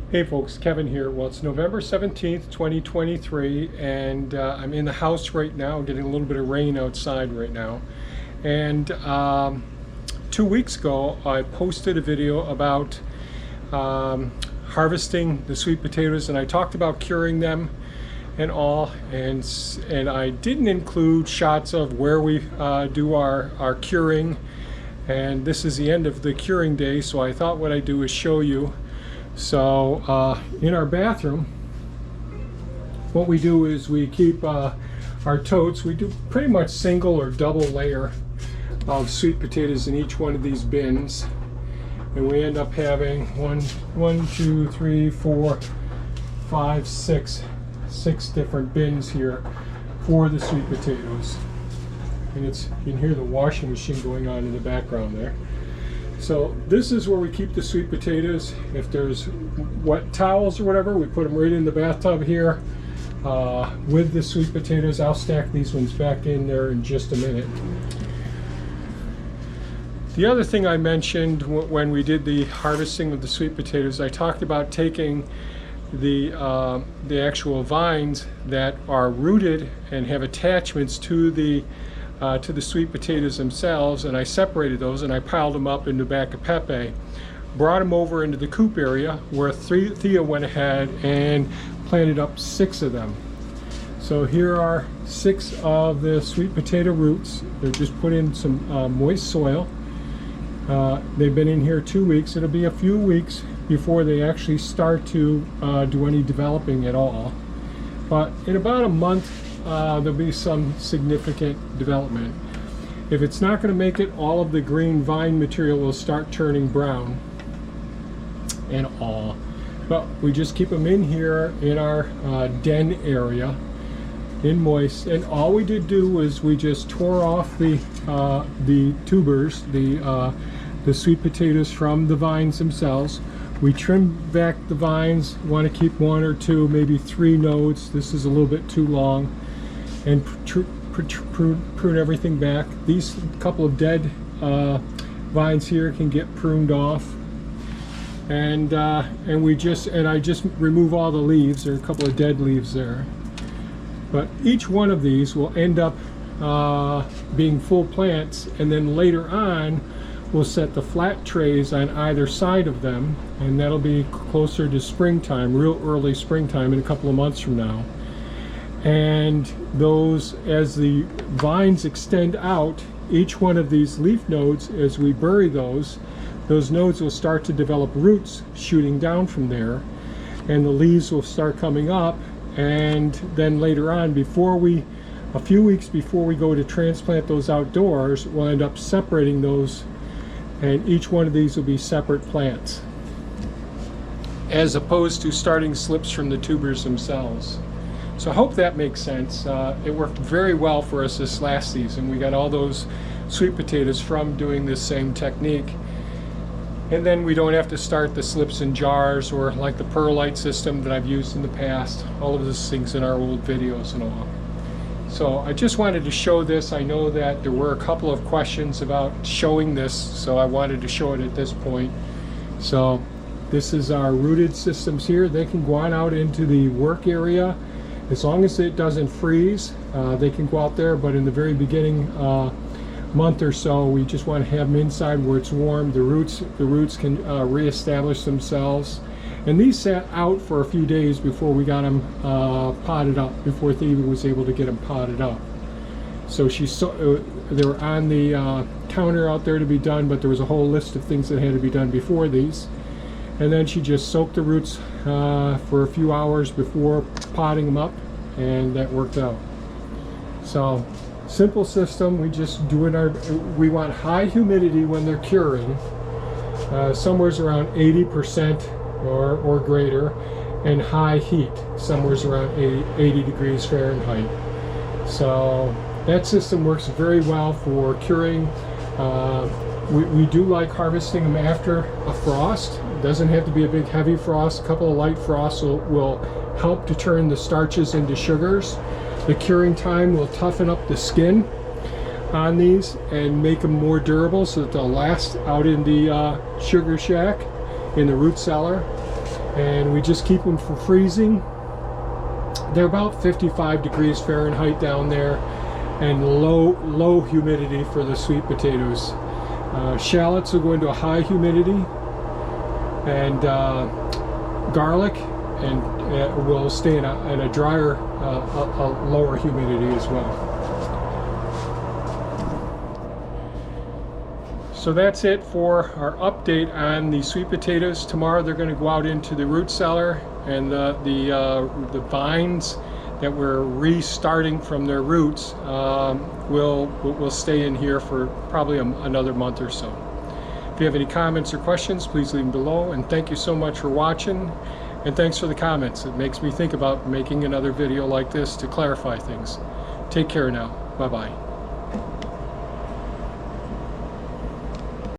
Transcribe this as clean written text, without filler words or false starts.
Hey folks, Kevin here. Well, it's November 17th, 2023, and I'm in the house right now, getting a little bit of rain outside right now. And 2 weeks ago, I posted a video about harvesting the sweet potatoes, and I talked about curing them and all, and I didn't include shots of where we do our curing. And this is the end of the curing day, so I thought what I'd do is show you. So in our bathroom, what we do is we keep our totes. We do pretty much single or double layer of sweet potatoes in each one of these bins, and we end up having one, two, three, four, five, six different bins here for the sweet potatoes. And you can hear the washing machine going on in the background there. So this is where we keep the sweet potatoes. If there's wet towels or whatever, we put them right in the bathtub here with the sweet potatoes. I'll stack these ones back in there in just a minute. The other thing I mentioned when we did the harvesting of the sweet potatoes, I talked about taking the actual vines that are rooted and have attachments to the sweet potatoes themselves, and I separated those and I piled them up in the back of Pepe. Brought them over into the coop area where Thea went ahead and planted up 6 of them. So here are 6 of the sweet potato roots. They're just put in some moist soil. They've been in here 2 weeks. It'll be a few weeks before they actually start to do any developing at all. But in about a month, there'll be some significant development. If it's not going to make it, all of the green vine material will start turning brown and all. But we just keep them in here in our den area, in moist. And all we did do was we just tore off the tubers, the sweet potatoes from the vines themselves. We trimmed back the vines. Want to keep 1 or 2, maybe 3 nodes. This is a little bit too long. And prune everything back. These couple of dead vines here can get pruned off, and I just remove all the leaves. There are a couple of dead leaves there, but each one of these will end up being full plants, and then later on we'll set the flat trays on either side of them, and that'll be closer to springtime, real early springtime, in a couple of months from now. And those, as the vines extend out, each one of these leaf nodes, as we bury those nodes will start to develop roots shooting down from there, and the leaves will start coming up. And then later on, a few weeks before we go to transplant those outdoors, we'll end up separating those, and each one of these will be separate plants, as opposed to starting slips from the tubers themselves. So I hope that makes sense. It worked very well for us this last season. We got all those sweet potatoes from doing this same technique. And then we don't have to start the slips in jars, or like the perlite system that I've used in the past. All of those things in our old videos and all. So I just wanted to show this. I know that there were a couple of questions about showing this, so I wanted to show it at this point. So this is our rooted systems here. They can go on out into the work area. As long as it doesn't freeze, they can go out there, but in the very beginning month or so, we just want to have them inside where it's warm. The roots can reestablish themselves. And these sat out for a few days before we got them potted up, before Thea was able to get them potted up. So they were on the counter out there to be done, but there was a whole list of things that had to be done before these. And then she just soaked the roots for a few hours before potting them up, and that worked out. So, simple system. We just do we want high humidity when they're curing, somewhere around 80% or greater, and high heat, somewhere around 80 degrees Fahrenheit. So that system works very well for curing. We do like harvesting them after a frost. It doesn't have to be a big heavy frost. A couple of light frosts will help to turn the starches into sugars. The curing time will toughen up the skin on these and make them more durable so that they'll last out in the sugar shack, in the root cellar. and we just keep them from freezing. They're about 55 degrees Fahrenheit down there, and low humidity for the sweet potatoes. Shallots will go into a high humidity, and garlic and will stay in a drier, a lower humidity as well. So that's it for our update on the sweet potatoes. Tomorrow they're going to go out into the root cellar, and the vines that we're restarting from their roots will stay in here for probably another month or so. If you have any comments or questions, please leave them below, and thank you so much for watching, and thanks for the comments. It makes me think about making another video like this to clarify things. Take care now. Bye-bye.